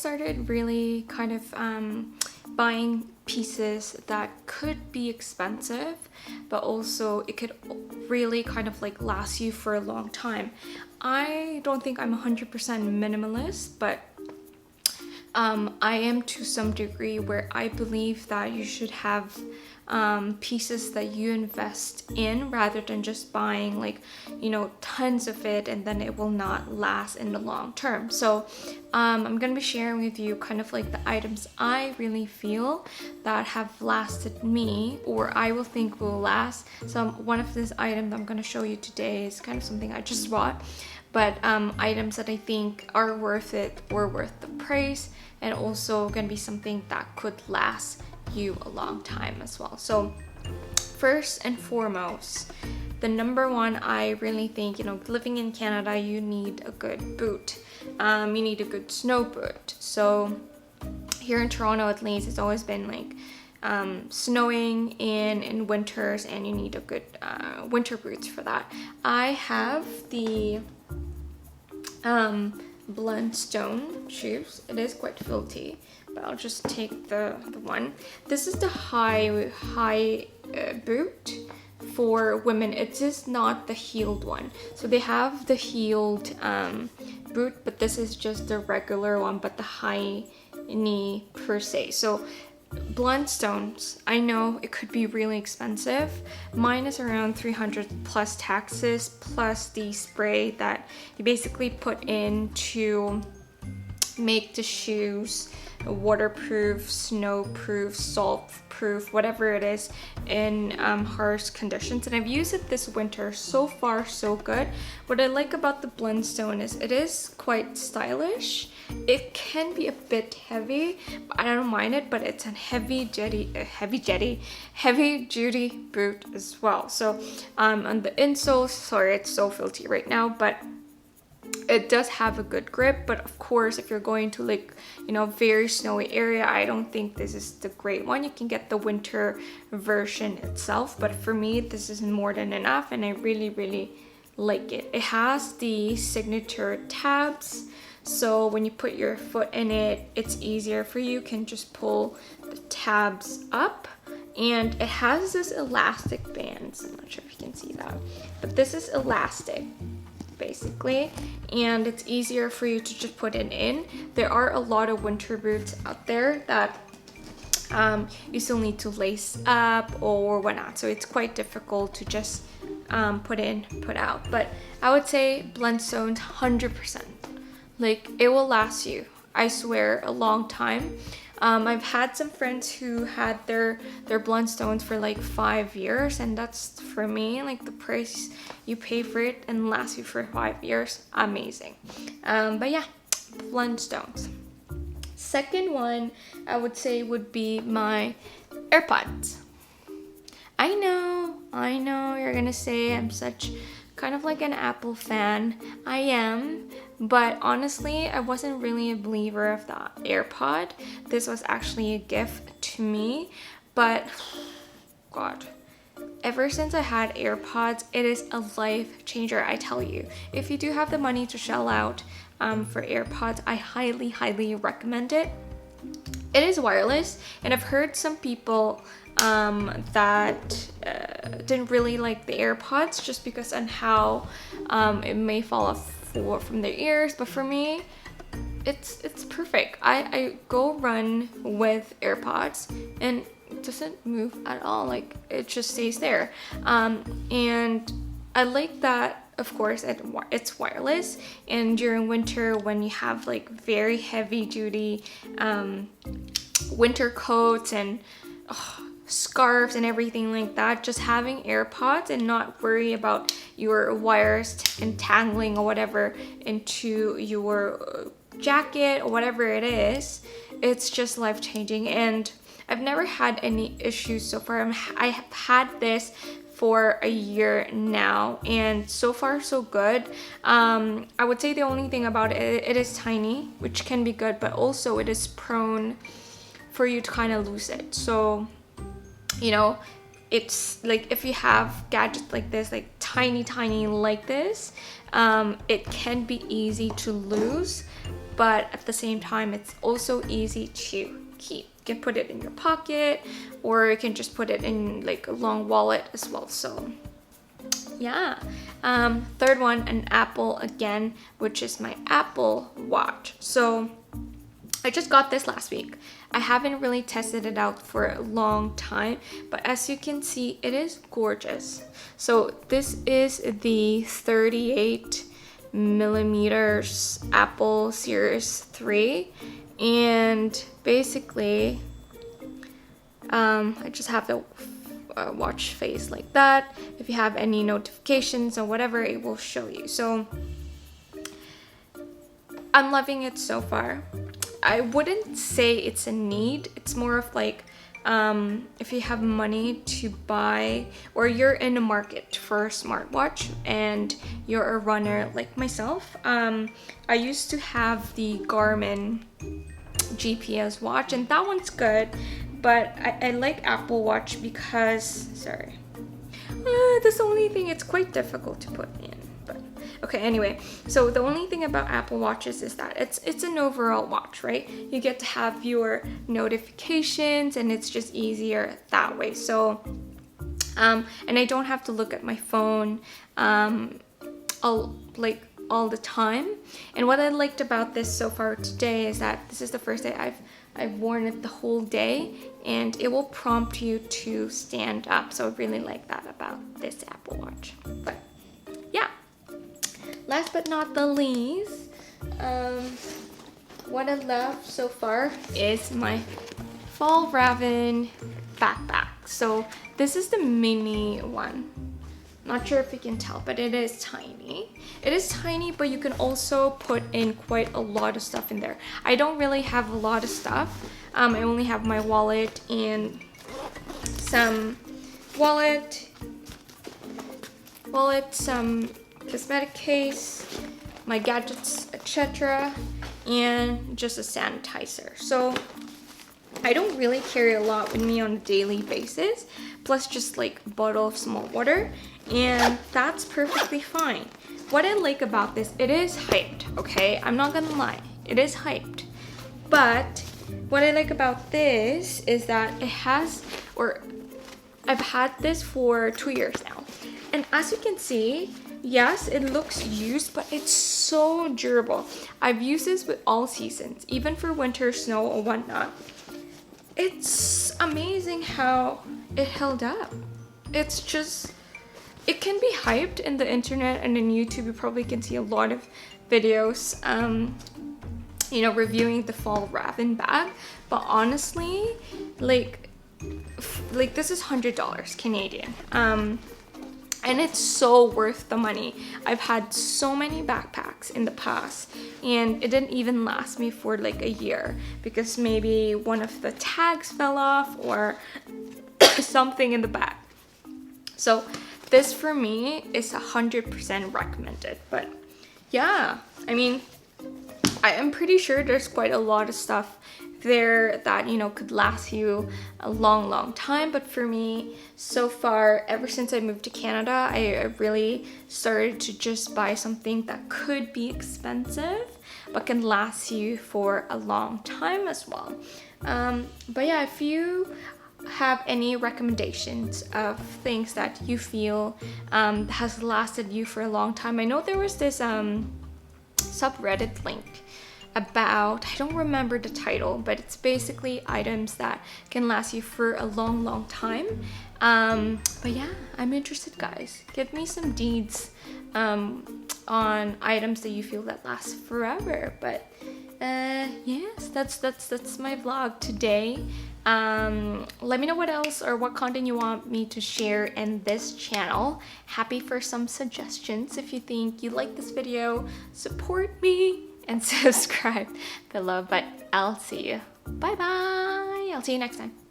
started really kind of buying pieces that could be expensive, but also it could really kind of like last you for a long time. I don't think I'm 100% minimalist, but I am to some degree, where I believe that you should have pieces that you invest in rather than just buying like, you know, tons of it and then it will not last in the long term. So I'm gonna be sharing with you kind of like the items I really feel that have lasted me, or I will think will last. So one of these items I'm gonna show you today is kind of something I just bought, but items that I think are worth it or worth the price, and also gonna be something that could last you a long time as well. So first and foremost, the number one, I really think, you know, living in Canada, you need a good boot. You need a good snow boot. So here in Toronto, at least, it's always been like snowing in winters, and you need a good winter boots for that. I have the Blundstone shoes. It is quite filthy, but I'll just take the one. This is the high boot for women. It is not the heeled one. So they have the heeled boot, but this is just the regular one, but the high knee per se. So Blundstones, I know it could be really expensive. Mine is around 300 plus taxes, plus the spray that you basically put in to make the shoes waterproof, snowproof, salt-proof, whatever it is, in harsh conditions. And I've used it this winter. So far, so good. What I like about the Blundstone is it is quite stylish. It can be a bit heavy, but I don't mind it, but it's a heavy duty boot as well. So on the insole, sorry, it's so filthy right now, but it does have a good grip. But of course, if you're going to like, you know, very snowy area, I don't think this is the great one. You can get the winter version itself, but for me, this is more than enough, and I really like it. It has the signature tabs, so when you put your foot in it, it's easier for you. You can just pull the tabs up, and it has this elastic bands. I'm not sure if you can see that, but this is elastic basically, and it's easier for you to just put it in. There are a lot of winter boots out there that you still need to lace up or whatnot, so it's quite difficult to just put in, put out. But I would say Blundstones 100%. Like, it will last you, I swear, a long time. I've had some friends who had their Blundstones for like 5 years, and that's, for me, like the price you pay for it and lasts you for 5 years, amazing. But yeah, Blundstones. Second one, I would say, would be my AirPods. I know you're gonna say I'm such kind of like an Apple fan. I am, but honestly, I wasn't really a believer of the AirPod. This was actually a gift to me, but God, ever since I had AirPods, it is a life changer, I tell you. If you do have the money to shell out for AirPods, I highly recommend it. It is wireless, and I've heard some people that didn't really like the AirPods just because on how it may fall off from their ears, but for me, it's perfect. I go run with AirPods and it doesn't move at all. Like, it just stays there, and I like that. Of course, it's wireless, and during winter when you have like very heavy duty winter coats and scarves and everything like that, just having AirPods and not worry about your wires entangling or whatever into your jacket or whatever it is, it's just life-changing. And I've never had any issues so far. I have had this for a year now, and so far so good. I would say the only thing about it is tiny, which can be good, but also it is prone for you to kind of lose it. So, you know, it's like if you have gadgets like this, like tiny like this, it can be easy to lose. but at the same time, it's also easy to keep. You can put it in your pocket, or you can just put it in like a long wallet as well. So yeah. Third one, an Apple again, which is my Apple Watch. So I just got this last week. I haven't really tested it out for a long time, but as you can see, it is gorgeous. So this is the 38 millimeters Apple Series 3, and basically I just have the watch face like that. If you have any notifications or whatever, it will show you. So I'm loving it so far. I wouldn't say it's a need. It's more of like if you have money to buy, or you're in a market for a smartwatch and you're a runner like myself. I used to have the Garmin GPS watch, and that one's good, but I like Apple Watch because, sorry, that's the only thing, it's quite difficult to put in. But okay, anyway, so the only thing about Apple Watches is that it's an overall watch, right? You get to have your notifications, and it's just easier that way. So and I don't have to look at my phone all the time. And what I liked about this so far today is that this is the first day I've worn it the whole day, and it will prompt you to stand up. So I really like that about this Apple Watch. But yeah, last but not the least, what I love so far is my Fall Raven backpack. So this is the mini one. Not sure if you can tell, but it is tiny. It is tiny, but you can also put in quite a lot of stuff in there. I don't really have a lot of stuff. I only have my wallet and some some cosmetic case, my gadgets, etc., and just a sanitizer. So I don't really carry a lot with me on a daily basis, plus just like a bottle of small water, and that's perfectly fine. What I like about this, it is hyped, okay? I'm not gonna lie, it is hyped. But what I like about this is that it has, or I've had this for 2 years now. And as you can see, yes, it looks used, but it's so durable. I've used this with all seasons, even for winter, snow, or whatnot. It's amazing how it held up. It's just, it can be hyped in the internet and in YouTube. You probably can see a lot of videos, you know, reviewing the Fall Raven bag. But honestly, like this is $100 Canadian. And it's so worth the money. I've had so many backpacks in the past, and it didn't even last me for like a year because maybe one of the tags fell off or something in the back. So this for me is 100% recommended. But yeah, I mean, I am pretty sure there's quite a lot of stuff there that, you know, could last you a long time. But for me, so far, ever since I moved to Canada, I really started to just buy something that could be expensive but can last you for a long time as well. But yeah, if you have any recommendations of things that you feel has lasted you for a long time, I know there was this subreddit link about, I don't remember the title, but it's basically items that can last you for a long time. But yeah, I'm interested, guys. Give me some deeds on items that you feel that last forever. But yes, that's my vlog today. Let me know what else or what content you want me to share in this channel. Happy for some suggestions. If you think you like this video, support me and subscribe below. But I'll see you. Bye bye. I'll see you next time.